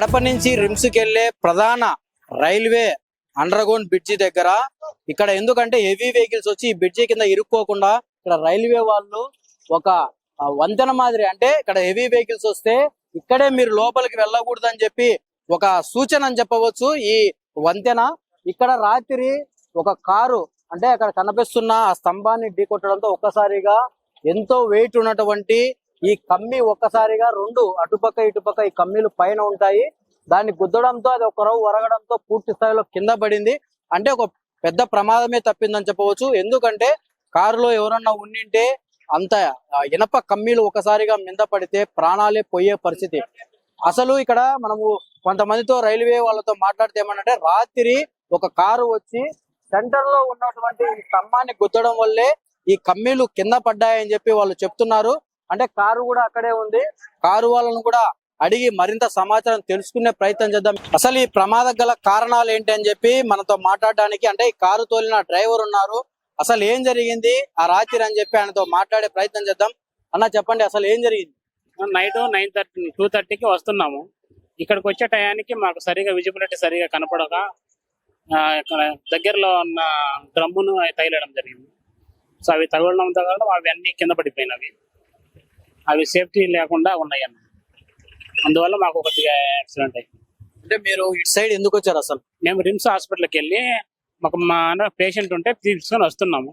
కడప నుంచి రిమ్స్కి వెళ్లే ప్రధాన రైల్వే అండర్ గ్రౌండ్ బ్రిడ్జి దగ్గర ఇక్కడ ఎందుకంటే హెవీ వెహికల్స్ వచ్చి ఈ బ్రిడ్జి కింద ఇరుక్కోకుండా ఇక్కడ రైల్వే వాళ్ళు ఒక వంతెన మాదిరి, అంటే ఇక్కడ హెవీ వెహికల్స్ వస్తే ఇక్కడే మీరు లోపలికి వెళ్ళకూడదని చెప్పి ఒక సూచన అని చెప్పవచ్చు. ఈ వంతెన ఇక్కడ రాత్రి ఒక కారు అంటే అక్కడ కనిపిస్తున్న ఆ స్తంభాన్ని ఢీకొట్టడంతో ఒక్కసారిగా ఎంతో వెయిట్ ఉన్నటువంటి ఈ కమ్మి ఒక్కసారిగా రెండు అటుపక్క ఇటుపక్క ఈ కమ్మీలు పైన ఉంటాయి, దాన్ని గుద్దడంతో అది ఒక రవ్వు వరగడంతో పూర్తి స్థాయిలో కింద పడింది. అంటే ఒక పెద్ద ప్రమాదమే తప్పిందని చెప్పవచ్చు. ఎందుకంటే కారులో ఎవరన్నా ఉండింటే అంత ఇనప కమ్మీలు ఒకసారిగా మింద పడితే ప్రాణాలే పోయే పరిస్థితి. అసలు ఇక్కడ మనము కొంతమందితో రైల్వే వాళ్ళతో మాట్లాడితే ఏమనంటే రాత్రి ఒక కారు వచ్చి సెంటర్ లో ఉన్నటువంటి ఈ స్తంభాన్ని గుద్దడం వల్లే ఈ కమ్మీలు కింద పడ్డాయని చెప్పి వాళ్ళు చెప్తున్నారు. అంటే కారు కూడా అక్కడే ఉంది. కారు వాళ్ళను కూడా అడిగి మరింత సమాచారం తెలుసుకునే ప్రయత్నం చేద్దాం. అసలు ఈ ప్రమాదం గల కారణాలు ఏంటి అని చెప్పి మనతో మాట్లాడడానికి అంటే ఈ కారు తోలిన డ్రైవర్ ఉన్నారు. అసలు ఏం జరిగింది ఆ రాత్రి అని చెప్పి ఆయనతో మాట్లాడే ప్రయత్నం చేద్దాం. అన్న చెప్పండి, అసలు ఏం జరిగింది? నైట్ 2:30కి వస్తున్నాము. ఇక్కడికి వచ్చే టయానికి మాకు సరిగా విజిబిలిటీ సరిగా కనపడక దగ్గరలో ఉన్న డ్రమ్మును తగిలడం జరిగింది. సో అవి తగలడం అవి అన్ని కింద పడిపోయినవి, అవి సేఫ్టీ లేకుండా ఉన్నాయి అన్న. అందువల్ల మాకు కొద్దిగా యాక్సిడెంట్ అయింది. అంటే మీరు ఇటు సైడ్ ఎందుకు వచ్చారు? అసలు మేము రిమ్స్ హాస్పిటల్కి వెళ్ళి మాకు మా పేషెంట్ ఉంటే తీసుకొని వస్తున్నాము.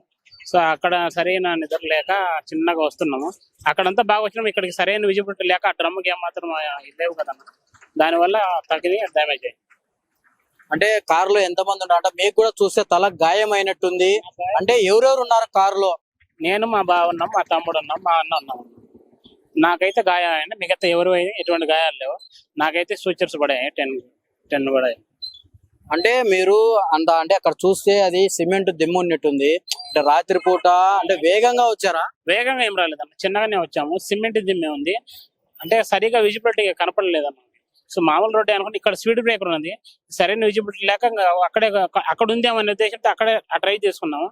సో అక్కడ సరైన నిద్ర లేక చిన్నగా వస్తున్నాము. అక్కడంతా బాగా వచ్చినాము. ఇక్కడికి సరైన విజిబిలిటీ లేక ఆ డ్రమ్కి ఏమాత్రం లేవు కదన్న, దానివల్ల తగిలి డ్యామేజ్ అయ్యింది. అంటే కారులో ఎంతమంది ఉన్నారంట? మీకు కూడా చూస్తే తల గాయం అయినట్టుంది. అంటే ఎవరెవరు ఉన్నారు కారులో? నేను, మా బావ ఉన్నాం, మా తమ్ముడు ఉన్నాం, మా అన్న ఉన్నాం. నాకైతే గాయం అయింది, మిగతా ఎవరు ఎటువంటి గాయాలు లేవు. నాకైతే స్ట్రెచర్స్ పడాయి, 10 పడాయి. అంటే మీరు అంటే అక్కడ చూస్తే అది సిమెంట్ దిమ్ము ఉన్నట్టుంది. అంటే రాత్రిపూట అంటే వేగంగా వచ్చారా? వేగంగా ఏం రాలేదన్న, చిన్నగానే వచ్చాము. సిమెంట్ దిమ్మే ఉంది, అంటే సరిగా విజిబిలిటీ కనపడలేదన్న. సో మామూలు రోడ్డు అనుకుంటే ఇక్కడ స్పీడ్ బ్రేకర్ ఉన్నది, సరైన విజిబిలిటీ లేక అక్కడ ఉందేమనే ఉద్దేశంతో అక్కడే ట్రై చేసుకున్నాము.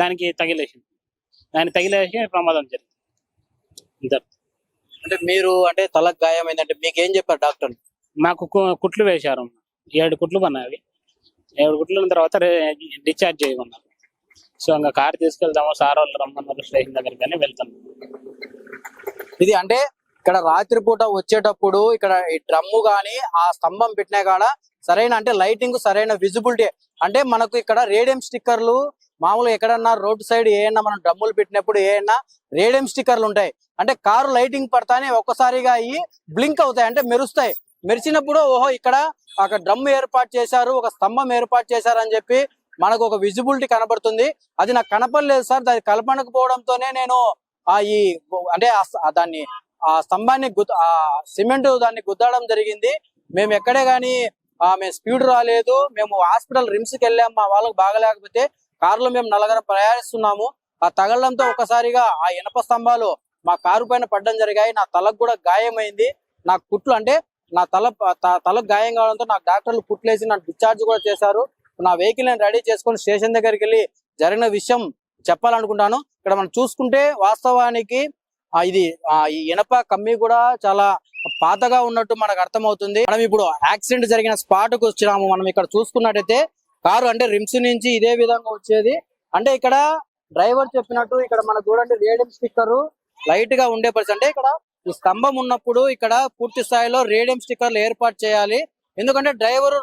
దానికి తగిలేసి ప్రమాదం జరిగింది. అంటే మీరు అంటే తలకు గాయం అయిందంటే మీకు ఏం చెప్పారు డాక్టర్? మాకు కుట్లు వేశారు, 7 కుట్లు పన్నాయి. 7 కుట్ల తర్వాత డిశ్చార్జ్ చేయమన్నారు. సో ఇంకా కారు తీసుకెళ్తాము, సార్ వాళ్ళు రమ్మన్నారు స్టేషన్ దగ్గరికి అని వెళ్తాము. ఇది అంటే ఇక్కడ రాత్రిపూట వచ్చేటప్పుడు ఇక్కడ ఈ డ్రమ్ము గాని ఆ స్తంభం పెట్టినా కాడ సరైన అంటే లైటింగ్ సరైన విజిబిలిటీ అంటే మనకు ఇక్కడ రేడియం స్టిక్కర్లు మామూలుగా ఎక్కడన్నా రోడ్ సైడ్ ఏమన్నా మనం డ్రమ్ములు పెట్టినప్పుడు ఏమన్నా రేడియం స్టిక్కర్లు ఉంటాయి. అంటే కారు లైటింగ్ పడతానే ఒక్కసారిగా అయ్యి బ్లింక్ అవుతాయి, అంటే మెరుస్తాయి. మెరిచినప్పుడు ఓహో ఇక్కడ ఒక డ్రమ్ ఏర్పాటు చేశారు, ఒక స్తంభం ఏర్పాటు చేశారు అని చెప్పి మనకు ఒక విజిబిలిటీ కనబడుతుంది. అది నాకు కనపడలేదు సార్, దాన్ని కలపనకపోవడంతోనే నేను ఈ అంటే దాన్ని ఆ స్తంభాన్ని సిమెంట్ దాన్ని గుద్దడం జరిగింది. మేము ఎక్కడే గాని మేము స్పీడ్ రాలేదు. మేము హాస్పిటల్ రిమ్స్కి వెళ్ళాము, మా వాళ్ళకి బాగలేకపోతే కారులో మేము నలుగురం ప్రయాణిస్తున్నాము. ఆ తగలడంతో ఒకసారిగా ఆ ఇనప స్తంభాలు మా కారు పైన పడ్డం జరిగాయి. నా తలకు కూడా గాయమైంది. నాకు కుట్లు అంటే నా తలకు గాయం కావడంతో నాకు డాక్టర్లు కుట్లేసి నాకు డిశ్చార్జ్ కూడా చేశారు. నా వెహికల్ నేను రెడీ చేసుకొని స్టేషన్ దగ్గరికి వెళ్ళి జరిగిన విషయం చెప్పాలనుకుంటాను. ఇక్కడ మనం చూసుకుంటే వాస్తవానికి ఇది ఈ ఇనప కమ్మి కూడా చాలా పాతగా ఉన్నట్టు మనకు అర్థమవుతుంది. మనం ఇప్పుడు యాక్సిడెంట్ జరిగిన స్పాట్ కు వచ్చినాము. మనం ఇక్కడ చూసుకున్నట్టయితే కారు అంటే రిమ్స్ నుంచి ఇదే విధంగా వచ్చేది. అంటే ఇక్కడ డ్రైవర్ చెప్పినట్టు ఇక్కడ మనకు చూడండి రేడియం స్టిక్కర్ లైట్ గా ఉండే పరిస్థితి. అంటే ఇక్కడ ఈ స్తంభం ఉన్నప్పుడు ఇక్కడ పూర్తి స్థాయిలో రేడియం స్టిక్కర్లు ఏర్పాటు చేయాలి. ఎందుకంటే డ్రైవర్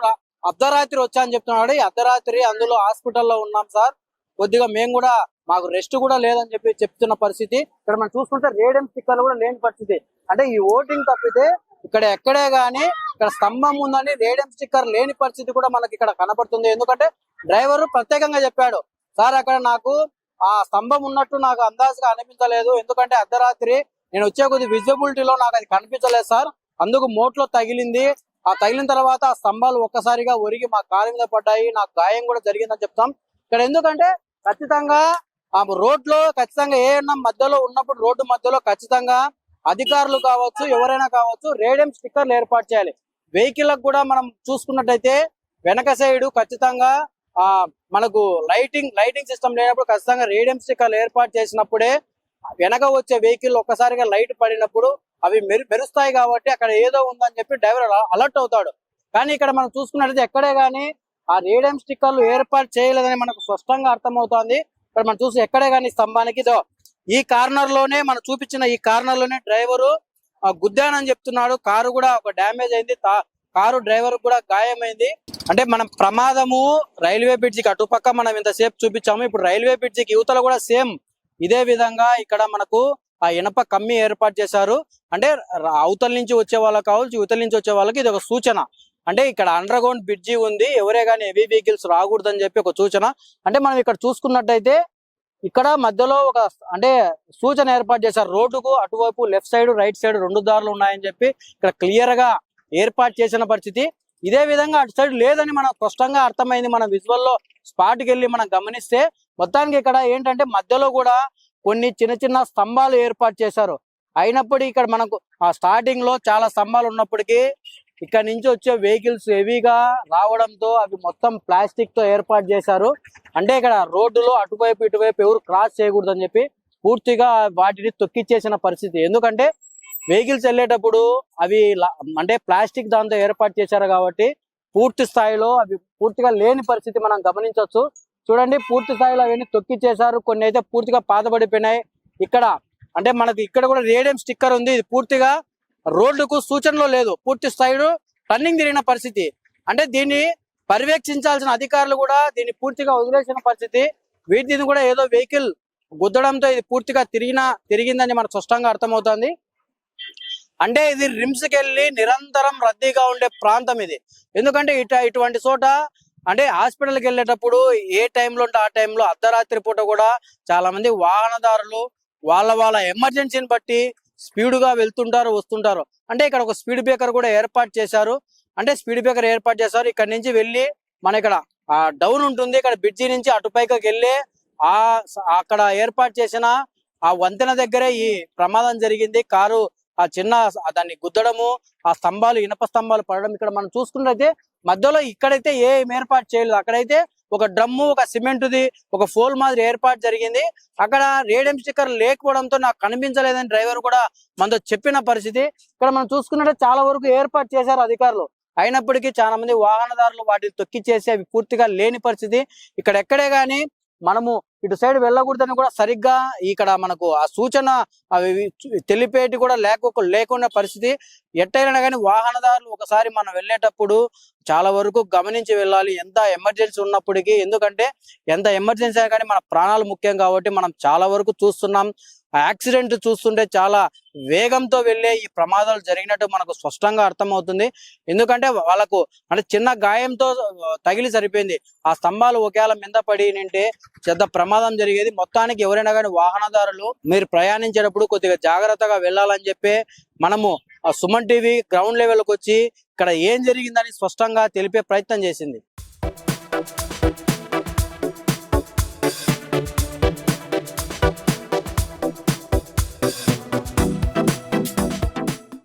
అర్ధరాత్రి వచ్చా అని చెప్తున్నాడు. ఈ అర్ధరాత్రి అందులో హాస్పిటల్లో ఉన్నాం సార్, కొద్దిగా మేము కూడా మాకు రెస్ట్ కూడా లేదని చెప్పి చెప్తున్న పరిస్థితి. ఇక్కడ మనం చూసుకుంటే రేడియం స్టిక్కర్లు కూడా లేని పరిస్థితి. అంటే ఈ ఓటింగ్ తప్పితే ఇక్కడ ఎక్కడే గానీ ఇక్కడ స్తంభం ఉందని రేడియం స్టిక్కర్ లేని పరిస్థితి కూడా మనకి ఇక్కడ కనపడుతుంది. ఎందుకంటే డ్రైవర్ ప్రత్యేకంగా చెప్పాడు, సార్ అక్కడ నాకు ఆ స్తంభం ఉన్నట్టు నాకు అందాజుగా అనిపించలేదు, ఎందుకంటే అర్ధరాత్రి నేను వచ్చే కొద్ది విజిబిలిటీలో నాకు అది కనిపించలేదు సార్, అందుకు మోట్లో తగిలింది. ఆ తగిలిన తర్వాత ఆ స్తంభాలు ఒక్కసారిగా ఒరిగి మా కారు మీద పడ్డాయి, నాకు గాయం కూడా జరిగిందని చెప్తాం. ఇక్కడ ఎందుకంటే ఖచ్చితంగా ఆ రోడ్ లో ఖచ్చితంగా ఏమన్నా మధ్యలో ఉన్నప్పుడు రోడ్డు మధ్యలో ఖచ్చితంగా అధికారులు కావచ్చు ఎవరైనా కావచ్చు రేడియం స్టిక్కర్లు ఏర్పాటు చేయాలి. వెహికల్ కూడా మనం చూసుకున్నట్టయితే వెనక సైడ్ ఖచ్చితంగా మనకు లైటింగ్ సిస్టమ్ లేనప్పుడు ఖచ్చితంగా రేడియం స్టిక్కర్లు ఏర్పాటు చేసినప్పుడే వెనక వచ్చే వెహికల్ ఒక్కసారిగా లైట్ పడినప్పుడు అవి మెరుస్తాయి కాబట్టి అక్కడ ఏదో ఉందని చెప్పి డ్రైవర్ అలర్ట్ అవుతాడు. కానీ ఇక్కడ మనం చూసుకున్నట్లయితే ఎక్కడే గానీ ఆ రేడియం స్టిక్కర్లు ఏర్పాటు చేయలేదని మనకు స్పష్టంగా అర్థమవుతోంది. ఇక్కడ మనం చూసి ఎక్కడే గానీ స్తంభానికి ఈ కార్నర్ లోనే మనం చూపించిన ఈ కార్నర్ లోనే డ్రైవరు గుద్దానని చెప్తున్నాడు. కారు కూడా ఒక డ్యామేజ్ అయింది, కారు డ్రైవర్ కూడా గాయమైంది. అంటే మనం ప్రమాదము రైల్వే బ్రిడ్జికి అటుపక్క మనం ఇంతసేపు చూపించాము, ఇప్పుడు రైల్వే బ్రిడ్జికి యువతల కూడా సేమ్ ఇదే విధంగా ఇక్కడ మనకు ఆ ఇనప కమ్మి ఏర్పాటు చేశారు. అంటే అవతల నుంచి వచ్చే వాళ్ళకి కావచ్చు, యువతల నుంచి వచ్చే వాళ్ళకి ఇది ఒక సూచన. అంటే ఇక్కడ అండర్ గ్రౌండ్ బ్రిడ్జి ఉంది, ఎవరే గానీ హెవీ వెహికల్స్ రాకూడదని చెప్పి ఒక సూచన. అంటే మనం ఇక్కడ చూసుకున్నట్టయితే ఇక్కడ మధ్యలో ఒక అంటే సూచన ఏర్పాటు చేశారు. రోడ్డుకు అటువైపు లెఫ్ట్ సైడ్ రైట్ సైడ్ 2 దారులు ఉన్నాయని చెప్పి ఇక్కడ క్లియర్ గా ఏర్పాటు చేసిన పరిస్థితి. ఇదే విధంగా అటు సైడ్ లేదని మనకు స్పష్టంగా అర్థమైంది. మనం విజువల్ లో స్పాట్ కి వెళ్ళి మనం గమనిస్తే మొత్తానికి ఇక్కడ ఏంటంటే మధ్యలో కూడా కొన్ని చిన్న చిన్న స్తంభాలు ఏర్పాటు చేశారు. అయినప్పటికీ ఇక్కడ మనకు ఆ స్టార్టింగ్ లో చాలా స్తంభాలు ఉన్నప్పటికీ ఇక్కడ నుంచి వచ్చే వెహికల్స్ హెవీగా రావడంతో అవి మొత్తం ప్లాస్టిక్ తో ఏర్పాటు చేశారు. అంటే ఇక్కడ రోడ్డులో అటువైపు ఇటువైపు ఎవరు క్రాస్ చేయకూడదని చెప్పి పూర్తిగా వాటిని తొక్కిచ్చేసిన పరిస్థితి. ఎందుకంటే వెహికల్స్ వెళ్ళేటప్పుడు అవి అంటే ప్లాస్టిక్ దాంతో ఏర్పాటు చేశారు కాబట్టి పూర్తి స్థాయిలో అవి పూర్తిగా లేని పరిస్థితి మనం గమనించవచ్చు. చూడండి, పూర్తి స్థాయిలో అవన్నీ తొక్కిచ్చేశారు, కొన్ని అయితే పూర్తిగా పాతబడిపోయినాయి. ఇక్కడ అంటే మనకి ఇక్కడ కూడా రేడియం స్టిక్కర్ ఉంది, ఇది పూర్తిగా రోడ్డుకు సూచనలో లేదు, పూర్తి స్థాయిలో టర్నింగ్ తిరిగిన పరిస్థితి. అంటే దీన్ని పర్యవేక్షించాల్సిన అధికారులు కూడా దీన్ని పూర్తిగా వదిలేసిన పరిస్థితి. వీటిని కూడా ఏదో వెహికల్ గుద్దడంతో ఇది పూర్తిగా తిరిగిందని మనకు స్పష్టంగా అర్థమవుతుంది. అంటే ఇది రిమ్స్ కి వెళ్ళి నిరంతరం రద్దీగా ఉండే ప్రాంతం ఇది. ఎందుకంటే ఇటువంటి చోట అంటే హాస్పిటల్కి వెళ్ళేటప్పుడు ఏ టైంలో ఉంటే ఆ టైంలో అర్ధరాత్రి పూట కూడా చాలా మంది వాహనదారులు వాళ్ళ ఎమర్జెన్సీని బట్టి స్పీడ్ గా వెళ్తుంటారు వస్తుంటారు. అంటే ఇక్కడ ఒక స్పీడ్ బ్రేకర్ కూడా ఏర్పాటు చేశారు. ఇక్కడ నుంచి వెళ్ళి మన ఇక్కడ డౌన్ ఉంటుంది, ఇక్కడ బ్రిడ్జి నుంచి అటుపైకి వెళ్ళి అక్కడ ఏర్పాటు చేసిన ఆ వంతెన దగ్గరే ఈ ప్రమాదం జరిగింది. కారు దాన్ని గుద్దడము, ఆ స్తంభాలు ఇనప స్తంభాలు పడడం ఇక్కడ మనం చూసుకున్నట్లయితే మధ్యలో ఇక్కడైతే ఏం ఏర్పాటు చేయలేదు. అక్కడైతే ఒక డ్రమ్ము, ఒక సిమెంట్ది ఒక ఫోల్ మాదిరి ఏర్పాటు జరిగింది. అక్కడ రేడియం స్టిక్కర్ లేకపోవడంతో నాకు కనిపించలేదని డ్రైవర్ కూడా మనతో చెప్పిన పరిస్థితి. ఇక్కడ మనం చూసుకున్నట్టే చాలా వరకు ఏర్పాటు చేశారు అధికారులు, అయినప్పటికీ చాలా మంది వాహనదారులు వాటిని తొక్కిచ్చేసి అవి పూర్తిగా లేని పరిస్థితి. ఇక్కడ ఎక్కడే గానీ మనము ఇటు సైడ్ వెళ్ళకూడదని కూడా సరిగ్గా ఇక్కడ మనకు ఆ సూచన తెలిపేటి కూడా లేకుండా పరిస్థితి. ఎట్టయినా కానీ వాహనదారులు ఒకసారి మనం వెళ్ళేటప్పుడు చాలా వరకు గమనించి వెళ్ళాలి, ఎంత ఎమర్జెన్సీ ఉన్నప్పటికీ. ఎందుకంటే ఎంత ఎమర్జెన్సీ అయినా కానీ మన ప్రాణాలు ముఖ్యం కాబట్టి మనం చాలా వరకు చూస్తున్నాం. యాక్సిడెంట్ చూస్తుంటే చాలా వేగంతో వెళ్ళే ఈ ప్రమాదాలు జరిగినట్టు మనకు స్పష్టంగా అర్థమవుతుంది. ఎందుకంటే వాళ్ళకు అంటే చిన్న గాయంతో తగిలి సరిపోయింది, ఆ స్తంభాలు ఒకేలా మీద పడి నింటే పెద్ద ప్రమాదం జరిగేది. మొత్తానికి ఎవరైనా కానీ వాహనదారులు మీరు ప్రయాణించేటప్పుడు కొద్దిగా జాగ్రత్తగా వెళ్ళాలని చెప్పి మనము సుమన్ టీవీ గ్రౌండ్ లెవెల్కి వచ్చి ఇక్కడ ఏం జరిగిందని స్పష్టంగా తెలిపే ప్రయత్నం చేసింది.